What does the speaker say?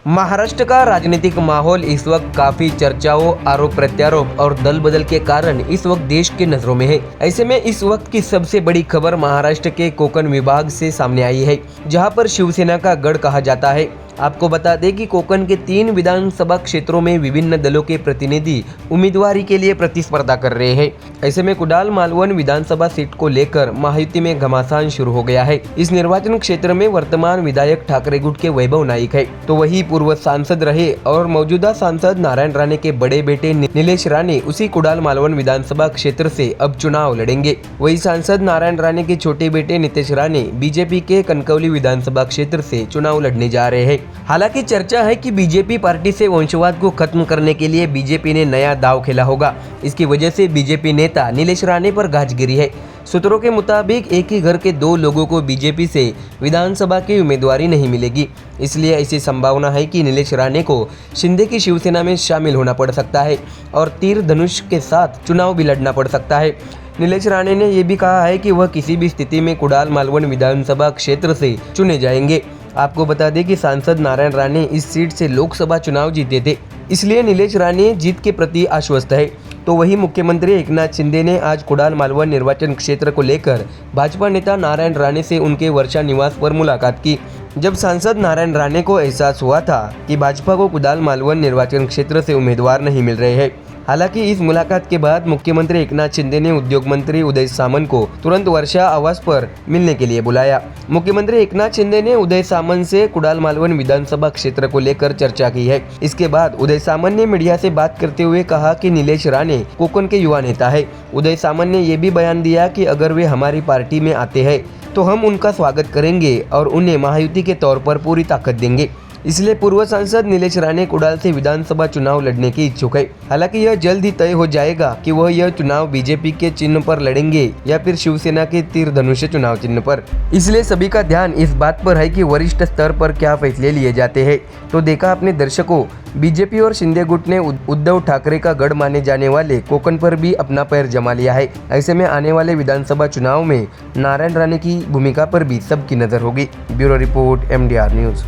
महाराष्ट्र का राजनीतिक माहौल इस वक्त काफी चर्चाओं, आरोप प्रत्यारोप और दल बदल के कारण इस वक्त देश के नजरों में है। ऐसे में इस वक्त की सबसे बड़ी खबर महाराष्ट्र के कोकण विभाग से सामने आई है, जहां पर शिवसेना का गढ़ कहा जाता है। आपको बता दें कि कोकण के 3 विधानसभा क्षेत्रों में विभिन्न दलों के प्रतिनिधि उम्मीदवारी के लिए प्रतिस्पर्धा कर रहे हैं। ऐसे में कुडाल मालवन विधानसभा सीट को लेकर महायुति में घमासान शुरू हो गया है। इस निर्वाचन क्षेत्र में वर्तमान विधायक ठाकरे गुट के वैभव नाइक है, तो वही पूर्व सांसद रहे और मौजूदा सांसद नारायण राणे के बड़े बेटे नीलेश राणे उसी कुडाल मालवन विधानसभा क्षेत्र से अब चुनाव लड़ेंगे। वही सांसद नारायण राणे के छोटे बेटे नितेश राणे बीजेपी के कनकौली विधानसभा क्षेत्र से चुनाव लड़ने जा रहे हैं। हालांकि चर्चा है कि बीजेपी पार्टी से वंशवाद को खत्म करने के लिए बीजेपी ने नया दांव खेला होगा। इसकी वजह से बीजेपी नेता नीलेश राणे पर गाज गिरी है। सूत्रों के मुताबिक एक ही घर के 2 लोगों को बीजेपी से विधानसभा की उम्मीदवारी नहीं मिलेगी, इसलिए ऐसी संभावना है कि नीलेश राणे को शिंदे की शिवसेना में शामिल होना पड़ सकता है और तीर धनुष के साथ चुनाव भी लड़ना पड़ सकता है। नीलेश राणे ने यह भी कहा है कि वह किसी भी स्थिति में कुडाल मालवन विधानसभा क्षेत्र से चुने जाएंगे। आपको बता दें कि सांसद नारायण राणे इस सीट से लोकसभा चुनाव जीते थे, इसलिए नीलेश राणे जीत के प्रति आश्वस्त है। तो वही मुख्यमंत्री एकनाथ शिंदे ने आज कुडाल मालवन निर्वाचन क्षेत्र को लेकर भाजपा नेता नारायण राणे से उनके वर्षा निवास पर मुलाकात की। जब सांसद नारायण राणे को एहसास हुआ था कि भाजपा को कुडाल मालवन निर्वाचन क्षेत्र से उम्मीदवार नहीं मिल रहे हैं। हालांकि इस मुलाकात के बाद मुख्यमंत्री एकनाथ शिंदे ने उद्योग मंत्री उदय सामंत को तुरंत वर्षा आवास पर मिलने के लिए बुलाया। मुख्यमंत्री एकनाथ शिंदे ने उदय सामंत से कुडाल मालवन विधानसभा क्षेत्र को लेकर चर्चा की है। इसके बाद उदय सामंत ने मीडिया से बात करते हुए कहा कि नीलेश राणे कोकण के युवा नेता है। उदय सामंत ने यह भी बयान दिया कि अगर वे हमारी पार्टी में आते हैं तो हम उनका स्वागत करेंगे और उन्हें महायुति के तौर पर पूरी ताकत देंगे। इसलिए पूर्व सांसद नीलेश राणे कुडाल से विधानसभा चुनाव लड़ने की इच्छुक है। हालांकि यह जल्द ही तय हो जाएगा कि वह यह चुनाव बीजेपी के चिन्ह पर लड़ेंगे या फिर शिवसेना के तीर धनुष चुनाव चिन्ह पर। इसलिए सभी का ध्यान इस बात पर है कि वरिष्ठ स्तर पर क्या फैसले लिए जाते हैं। तो देखा अपने दर्शकों, बीजेपी और शिंदे गुट ने उद्धव ठाकरे का गढ़ माने जाने वाले कोकण पर भी अपना पैर जमा लिया है। ऐसे में आने वाले विधानसभा चुनाव में नारायण राणे की भूमिका पर भी सबकी नजर होगी। Bureau report, MDR news.